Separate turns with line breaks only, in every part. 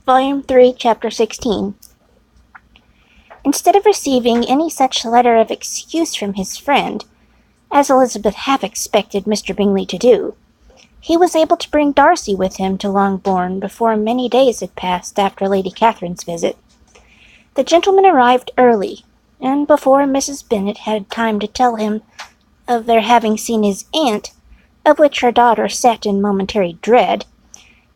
Volume 3, Chapter 16. Instead of receiving any such letter of excuse from his friend, as Elizabeth half expected Mr. Bingley to do, he was able to bring Darcy with him to Longbourn before many days had passed after Lady Catherine's visit. The gentleman arrived early, and before Mrs. Bennet had time to tell him of their having seen his aunt, of which her daughter sat in momentary dread,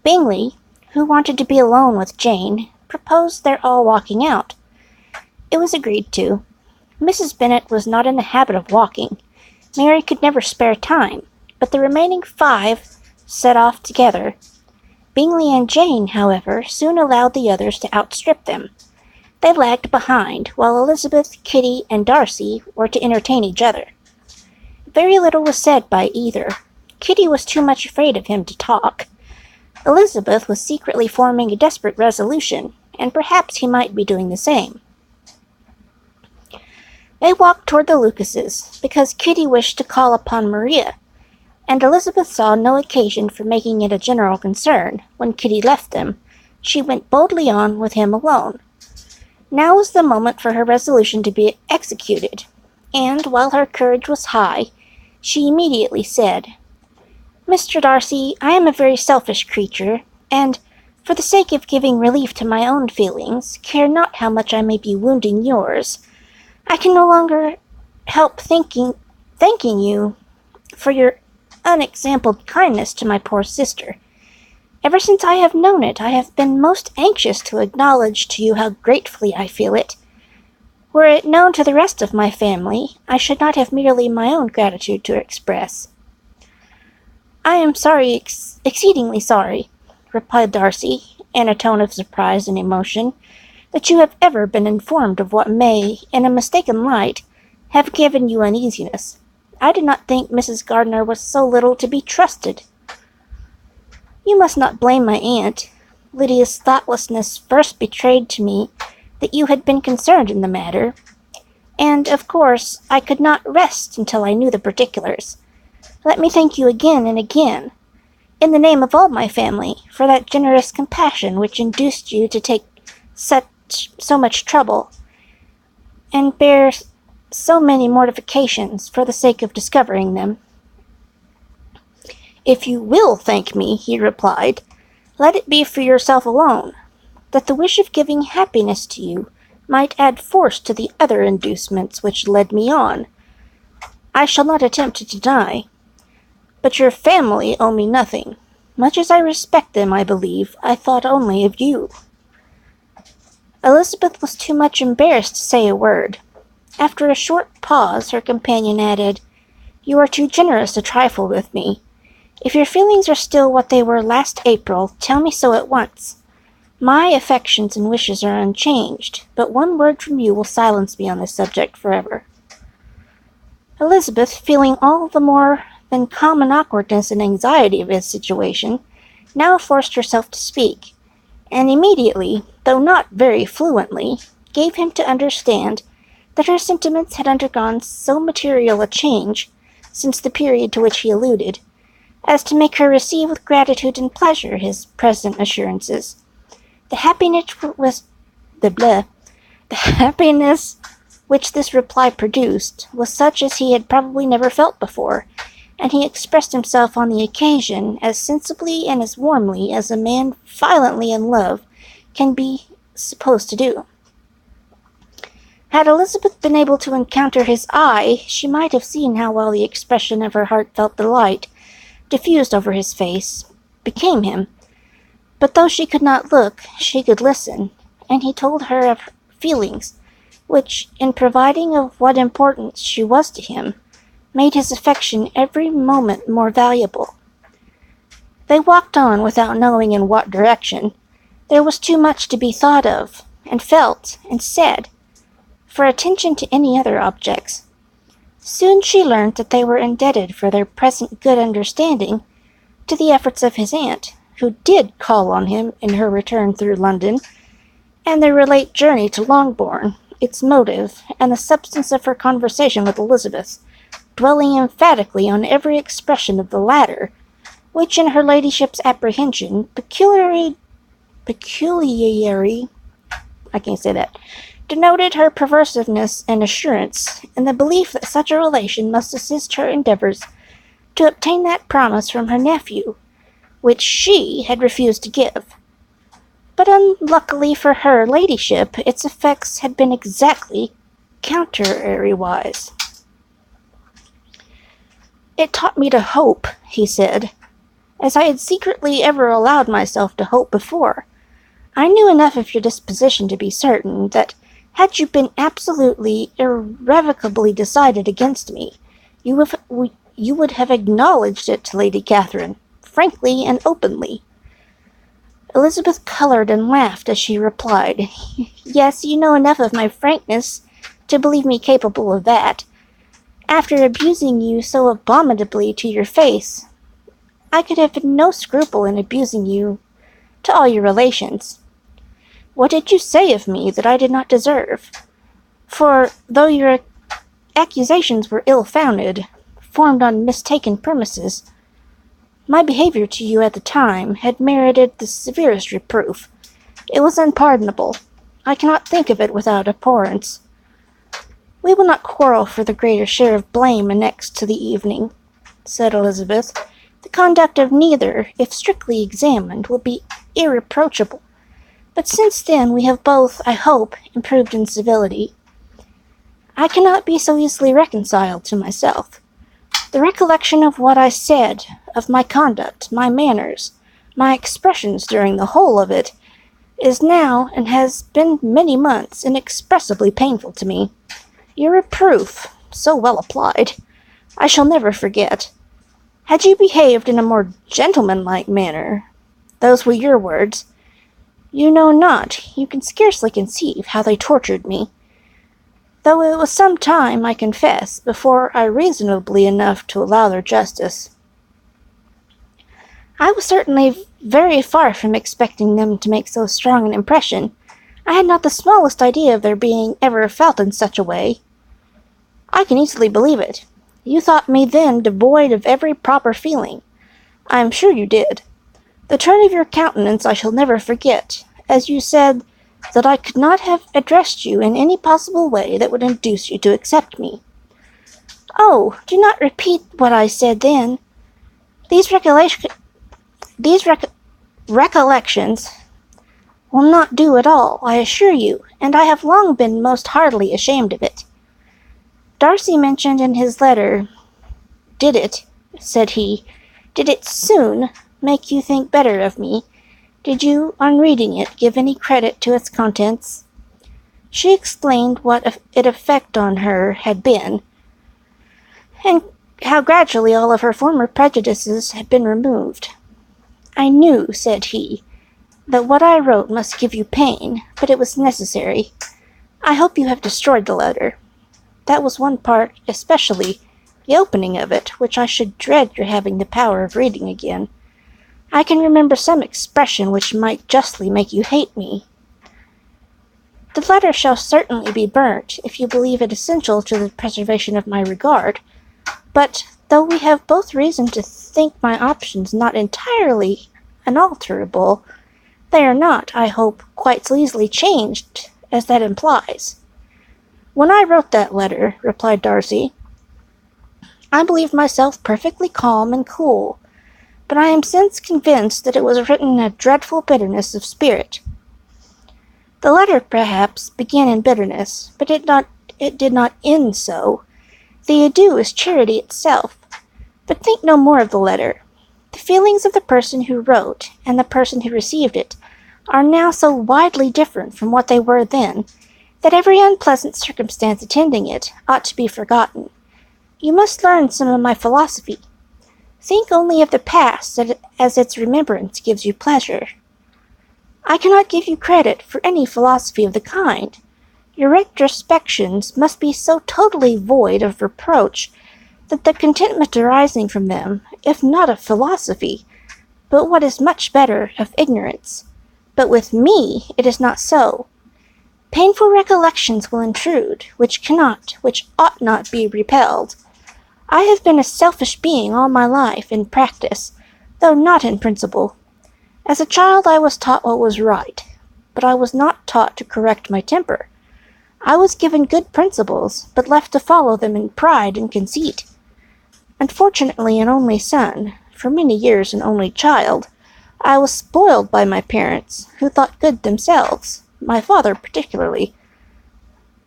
Bingley, who wanted to be alone with Jane, proposed their all walking out. It was agreed to. Mrs. Bennet was not in the habit of walking. Mary could never spare time, but the remaining 5 set off together. Bingley and Jane, however, soon allowed the others to outstrip them. They lagged behind, while Elizabeth, Kitty, and Darcy were to entertain each other. Very little was said by either. Kitty was too much afraid of him to talk. Elizabeth was secretly forming a desperate resolution, and perhaps he might be doing the same. They walked toward the Lucases, because Kitty wished to call upon Maria, and Elizabeth saw no occasion for making it a general concern. When Kitty left them, she went boldly on with him alone. Now was the moment for her resolution to be executed, and, while her courage was high, she immediately said, "Mr. Darcy, I am a very selfish creature, and, for the sake of giving relief to my own feelings, care not how much I may be wounding yours. I can no longer help thanking you for your unexampled kindness to my poor sister. Ever since I have known it, I have been most anxious to acknowledge to you how gratefully I feel it. Were it known to the rest of my family, I should not have merely my own gratitude to express." "I am sorry, exceedingly sorry," replied Darcy, in a tone of surprise and emotion, "that you have ever been informed of what may, in a mistaken light, have given you uneasiness. I did not think Mrs. Gardiner was so little to be trusted." "You must not blame my aunt. Lydia's thoughtlessness first betrayed to me that you had been concerned in the matter, and, of course, I could not rest until I knew the particulars. Let me thank you again and again, in the name of all my family, for that generous compassion which induced you to take so much trouble, and bear so many mortifications for the sake of discovering them." "If you will thank me," he replied, "let it be for yourself alone, that the wish of giving happiness to you might add force to the other inducements which led me on. I shall not attempt to deny. But your family owe me nothing. Much as I respect them, I believe, I thought only of you." Elizabeth was too much embarrassed to say a word. After a short pause, her companion added, "You are too generous to trifle with me. If your feelings are still what they were last April, tell me so at once. My affections and wishes are unchanged, but one word from you will silence me on this subject forever." Elizabeth, feeling all the more than common awkwardness and anxiety of his situation, now forced herself to speak, and immediately, though not very fluently, gave him to understand that her sentiments had undergone so material a change since the period to which he alluded, as to make her receive with gratitude and pleasure his present assurances. The happiness which this reply produced was such as he had probably never felt before, and he expressed himself on the occasion as sensibly and as warmly as a man violently in love can be supposed to do. Had Elizabeth been able to encounter his eye, she might have seen how well the expression of her heartfelt delight, diffused over his face, became him. But though she could not look, she could listen, and he told her of feelings which, in providing of what importance she was to him, made his affection every moment more valuable. They walked on without knowing in what direction. There was too much to be thought of, and felt, and said, for attention to any other objects. Soon she learnt that they were indebted for their present good understanding to the efforts of his aunt, who did call on him in her return through London, and their late journey to Longbourn, its motive, and the substance of her conversation with Elizabeth, dwelling emphatically on every expression of the latter, which in her ladyship's apprehension peculiarly, I can't say that, denoted her perversiveness and assurance in the belief that such a relation must assist her endeavors to obtain that promise from her nephew, which she had refused to give. But unluckily for her ladyship, its effects had been exactly contrariwise. "It taught me to hope," he said, "as I had secretly ever allowed myself to hope before. I knew enough of your disposition to be certain that, had you been absolutely, irrevocably decided against me, you would have acknowledged it to Lady Catherine, frankly and openly." Elizabeth colored and laughed as she replied, "Yes, you know enough of my frankness to believe me capable of that. After abusing you so abominably to your face, I could have no scruple in abusing you to all your relations. What did you say of me that I did not deserve? For, though your accusations were ill-founded, formed on mistaken premises, my behavior to you at the time had merited the severest reproof. It was unpardonable. I cannot think of it without abhorrence. We will not quarrel for the greater share of blame annexed to the evening," said Elizabeth. "The conduct of neither, if strictly examined, will be irreproachable. But since then we have both, I hope, improved in civility. I cannot be so easily reconciled to myself. The recollection of what I said, of my conduct, my manners, my expressions during the whole of it, is now, and has been many months, inexpressibly painful to me. Your reproof, so well applied, I shall never forget. Had you behaved in a more gentlemanlike manner, those were your words, you know not, you can scarcely conceive how they tortured me. Though it was some time, I confess, before I reasonably enough to allow their justice. I was certainly very far from expecting them to make so strong an impression. I had not the smallest idea of their being ever felt in such a way. I can easily believe it. You thought me then devoid of every proper feeling. I am sure you did. The turn of your countenance I shall never forget, as you said that I could not have addressed you in any possible way that would induce you to accept me. Oh, do not repeat what I said then. These recollections will not do at all, I assure you, and I have long been most heartily ashamed of it. Darcy mentioned in his letter, did it, said he, did it soon make you think better of me? Did you, on reading it, give any credit to its contents?" She explained what its effect on her had been, and how gradually all of her former prejudices had been removed. "I knew," said he, "that what I wrote must give you pain, but it was necessary. I hope you have destroyed the letter. That was one part, especially, the opening of it, which I should dread your having the power of reading again. I can remember some expression which might justly make you hate me. The letter shall certainly be burnt, if you believe it essential to the preservation of my regard, but, though we have both reason to think my options not entirely unalterable, they are not, I hope, quite so easily changed as that implies." "When I wrote that letter," replied Darcy, "I believed myself perfectly calm and cool, but I am since convinced that it was written in a dreadful bitterness of spirit. The letter, perhaps, began in bitterness, but it did not end so. The adieu is charity itself. But think no more of the letter. The feelings of the person who wrote and the person who received it are now so widely different from what they were then, that every unpleasant circumstance attending it ought to be forgotten. You must learn some of my philosophy. Think only of the past as its remembrance gives you pleasure. I cannot give you credit for any philosophy of the kind. Your retrospections must be so totally void of reproach that the contentment arising from them, if not of philosophy, but what is much better, of ignorance. But with me it is not so. Painful recollections will intrude, which ought not be repelled. I have been a selfish being all my life, in practice, though not in principle. As a child I was taught what was right, but I was not taught to correct my temper. I was given good principles, but left to follow them in pride and conceit. Unfortunately an only son, for many years an only child, I was spoiled by my parents, who thought good themselves, my father particularly,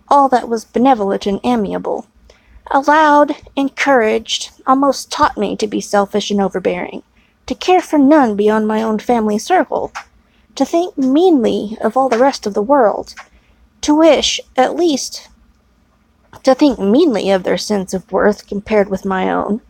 all that was benevolent and amiable, allowed, encouraged, almost taught me to be selfish and overbearing, to care for none beyond my own family circle, to think meanly of all the rest of the world, to wish, at least, to think meanly of their sense of worth compared with my own.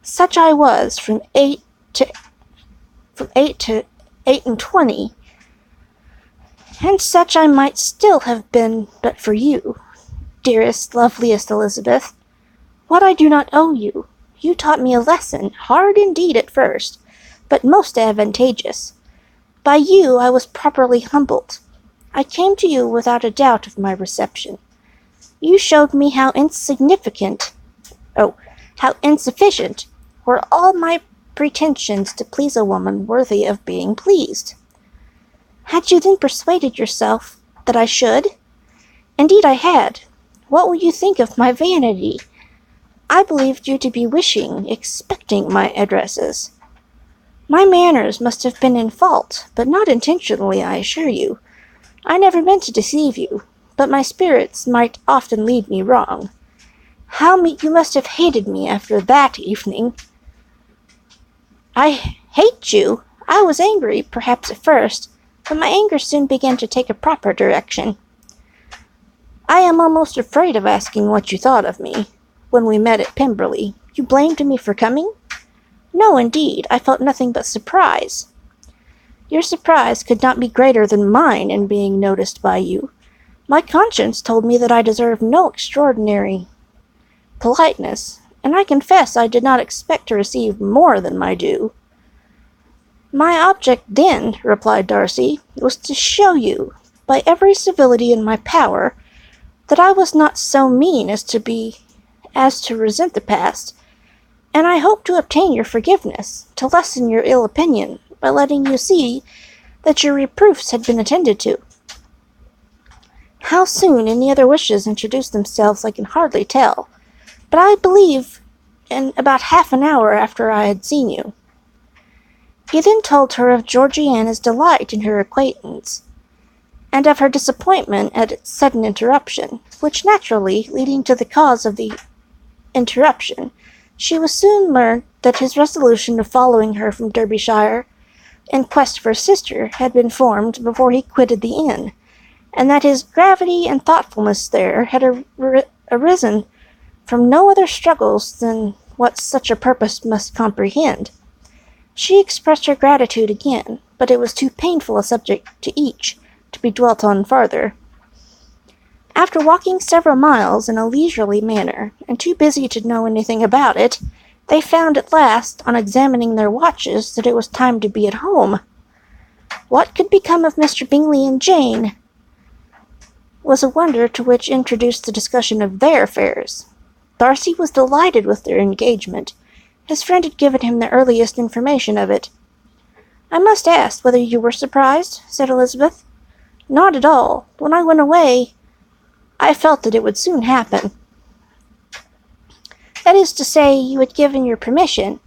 Such I was from eight to 8 and 20, and such I might still have been but for you, dearest, loveliest Elizabeth. What I do not owe you. You taught me a lesson, hard indeed at first, but most advantageous. By you I was properly humbled. I came to you without a doubt of my reception. You showed me how insufficient were all my pretensions to please a woman worthy of being pleased. Had you then persuaded yourself that I should? Indeed I had. What will you think of my vanity? I believed you to be wishing, expecting my addresses. My manners must have been in fault, but not intentionally, I assure you. I never meant to deceive you, but my spirits might often lead me wrong. You must have hated me after that evening. I hate you? I was angry, perhaps at first, but my anger soon began to take a proper direction. I am almost afraid of asking what you thought of me. When we met at Pemberley, you blamed me for coming? No, indeed, I felt nothing but surprise. Your surprise could not be greater than mine in being noticed by you. My conscience told me that I deserved no extraordinary politeness, and I confess I did not expect to receive more than my due. My object then, replied Darcy, was to show you, by every civility in my power, that I was not so mean as to resent the past, and I hope to obtain your forgiveness, to lessen your ill opinion, by letting you see that your reproofs had been attended to. How soon any other wishes introduced themselves I can hardly tell, but I believe in about half an hour after I had seen you. He then told her of Georgiana's delight in her acquaintance, and of her disappointment at its sudden interruption, which naturally, leading to the cause of the interruption, she was soon learnt that his resolution of following her from Derbyshire in quest of her sister had been formed before he quitted the inn, and that his gravity and thoughtfulness there had arisen from no other struggles than what such a purpose must comprehend. She expressed her gratitude again, but it was too painful a subject to each to be dwelt on farther. After walking several miles in a leisurely manner, and too busy to know anything about it, they found at last, on examining their watches, that it was time to be at home. What could become of Mr. Bingley and Jane was a wonder to which introduced the discussion of their affairs. Darcy was delighted with their engagement. His friend had given him the earliest information of it. "I must ask whether you were surprised?" said Elizabeth. "Not at all. When I went away, I felt that it would soon happen. That is to say, you had given your permission.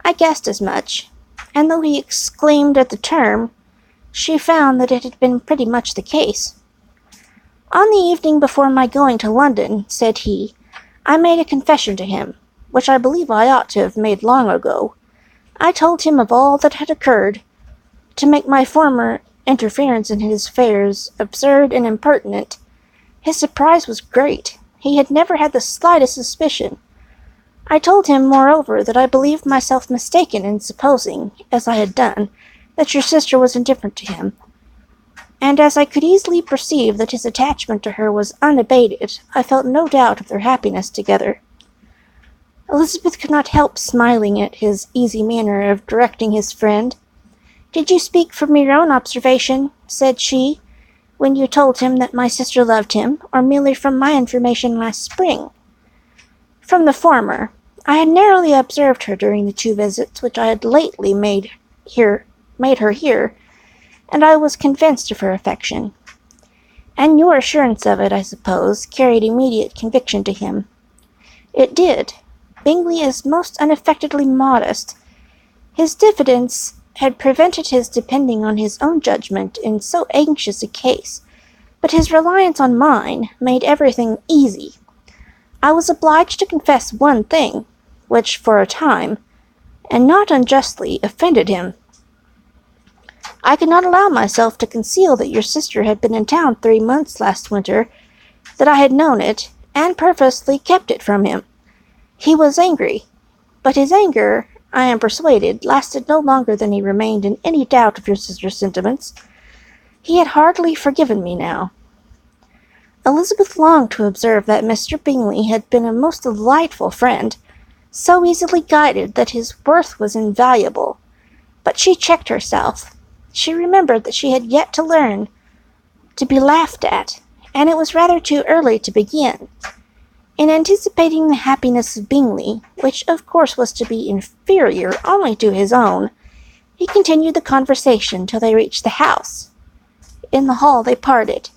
I guessed as much, and though he exclaimed at the term, she found that it had been pretty much the case. On the evening before my going to London, said he, I made a confession to him, which I believe I ought to have made long ago. I told him of all that had occurred, to make my former interference in his affairs absurd and impertinent. His surprise was great. He had never had the slightest suspicion. I told him, moreover, that I believed myself mistaken in supposing, as I had done, that your sister was indifferent to him, and as I could easily perceive that his attachment to her was unabated, I felt no doubt of their happiness together. Elizabeth could not help smiling at his easy manner of directing his friend. "Did you speak from your own observation," said she, "when you told him that my sister loved him, or merely from my information last spring?" "From the former. I had narrowly observed her during the 2 visits which I had lately made her made her hear, and I was convinced of her affection. And your assurance of it, I suppose, carried immediate conviction to him. It did. Bingley is most unaffectedly modest. His diffidence had prevented his depending on his own judgment in so anxious a case, but his reliance on mine made everything easy. I was obliged to confess one thing, which for a time, and not unjustly, offended him. I could not allow myself to conceal that your sister had been in town 3 months last winter, that I had known it, and purposely kept it from him. He was angry, but his anger, I am persuaded, lasted no longer than he remained in any doubt of your sister's sentiments. He had hardly forgiven me now. Elizabeth longed to observe that Mr. Bingley had been a most delightful friend, so easily guided that his worth was invaluable, but she checked herself. She remembered that she had yet to learn to be laughed at, and it was rather too early to begin. In anticipating the happiness of Bingley, which of course was to be inferior only to his own, he continued the conversation till they reached the house. In the hall they parted.